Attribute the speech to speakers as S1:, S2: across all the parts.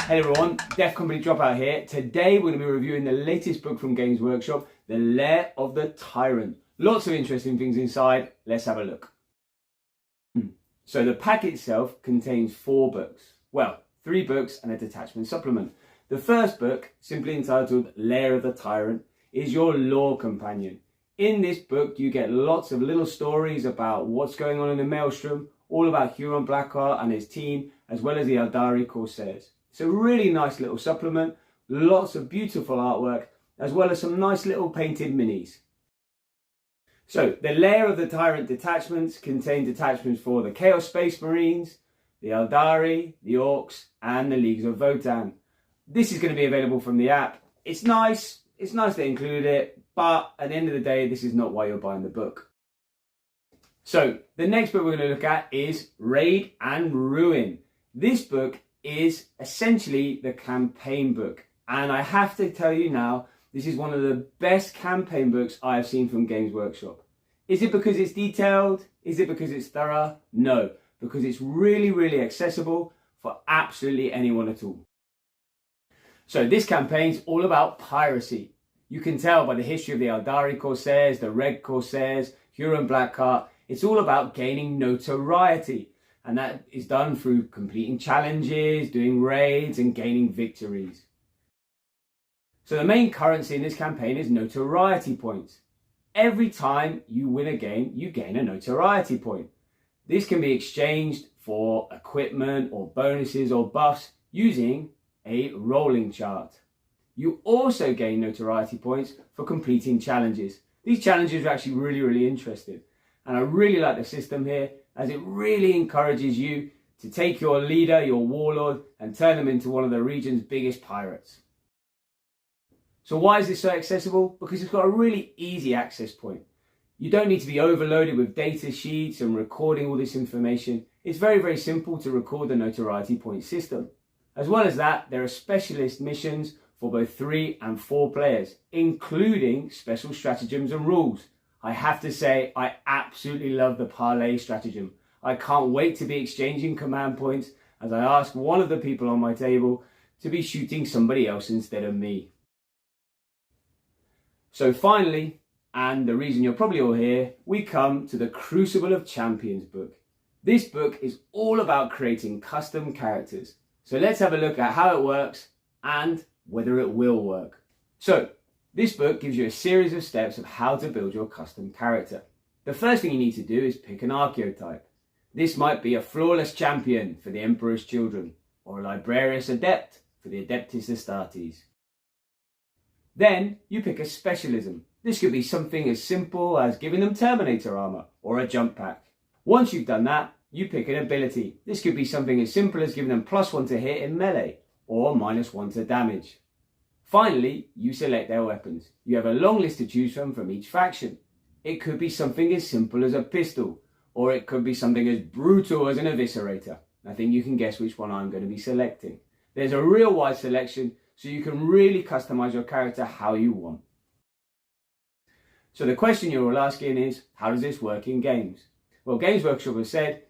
S1: Hey everyone, Def Company Dropout here. Today we're going to be reviewing the latest book from Games Workshop, The Lair of the Tyrant. Lots of interesting things inside. Let's have a look. So the pack itself contains 4 books. Well, 3 books and a detachment supplement. The first book, simply entitled Lair of the Tyrant, is your lore companion. In this book you get lots of little stories about what's going on in the Maelstrom, all about Huron Blackheart and his team, as well as the Eldari Corsairs. It's a really nice little supplement, lots of beautiful artwork, as well as some nice little painted minis. So, the Lair of the Tyrant detachments contain detachments for the Chaos Space Marines, the Eldari, the Orcs, and the Leagues of Votan. This is going to be available from the app. It's nice they included it, but at the end of the day, this is not why you're buying the book. So, the next book we're going to look at is Raid and Ruin. This book is essentially the campaign book, and I have to tell you now, this is one of the best campaign books I have seen from Games Workshop. Is it because it's detailed? Is it because it's thorough? No, because it's really accessible for absolutely anyone at all. So this campaign's all about piracy. You can tell by the history of the Eldari Corsairs, the Red Corsairs, Huron Blackheart. It's all about gaining notoriety. And that is done through completing challenges, doing raids, and gaining victories. So the main currency in this campaign is notoriety points. Every time you win a game, you gain a notoriety point. This can be exchanged for equipment or bonuses or buffs using a rolling chart. You also gain notoriety points for completing challenges. These challenges are actually really interesting. And I really like the system here, as it really encourages you to take your leader, your warlord, and turn them into one of the region's biggest pirates. So why is this so accessible? Because it's got a really easy access point. You don't need to be overloaded with data sheets and recording all this information. It's very simple to record the notoriety point system. As well as that, there are specialist missions for both 3 and 4 players, including special stratagems and rules. I have to say, I absolutely love the parlay stratagem. I can't wait to be exchanging command points as I ask one of the people on my table to be shooting somebody else instead of me. So finally, and the reason you're probably all here, we come to the Crucible of Champions book. This book is all about creating custom characters. So let's have a look at how it works and whether it will work. So, this book gives you a series of steps of how to build your custom character. The first thing you need to do is pick an archetype. This might be a flawless champion for the Emperor's Children, or a Librarius Adept for the Adeptus Astartes. Then you pick a specialism. This could be something as simple as giving them Terminator armor or a jump pack. Once you've done that, you pick an ability. This could be something as simple as giving them +1 to hit in melee or -1 to damage. Finally, you select their weapons. You have a long list to choose from each faction. It could be something as simple as a pistol, or it could be something as brutal as an eviscerator. I think you can guess which one I'm going to be selecting. There's a real wide selection, so you can really customize your character how you want. So the question you're all asking is, how does this work in games? Well, Games Workshop has said,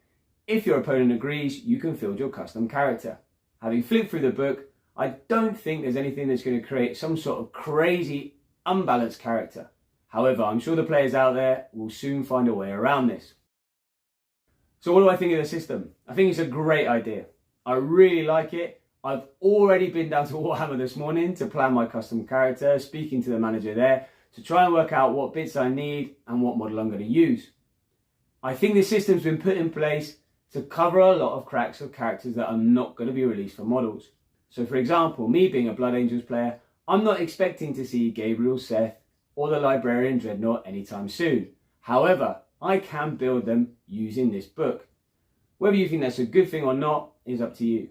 S1: if your opponent agrees, you can field your custom character. Having flipped through the book, I don't think there's anything that's going to create some sort of crazy, unbalanced character. However, I'm sure the players out there will soon find a way around this. So what do I think of the system? I think it's a great idea. I really like it. I've already been down to Warhammer this morning to plan my custom character, speaking to the manager there, to try and work out what bits I need and what model I'm going to use. I think this system's been put in place to cover a lot of cracks of characters that are not going to be released for models. So for example, me being a Blood Angels player, I'm not expecting to see Gabriel Seth or the Librarian Dreadnought anytime soon. However, I can build them using this book. Whether you think that's a good thing or not is up to you.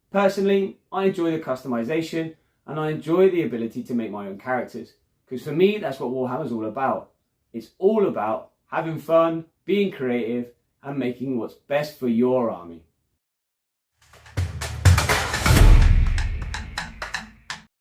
S1: Personally, I enjoy the customization and I enjoy the ability to make my own characters. Because for me, that's what Warhammer's all about. It's all about having fun, being creative and making what's best for your army.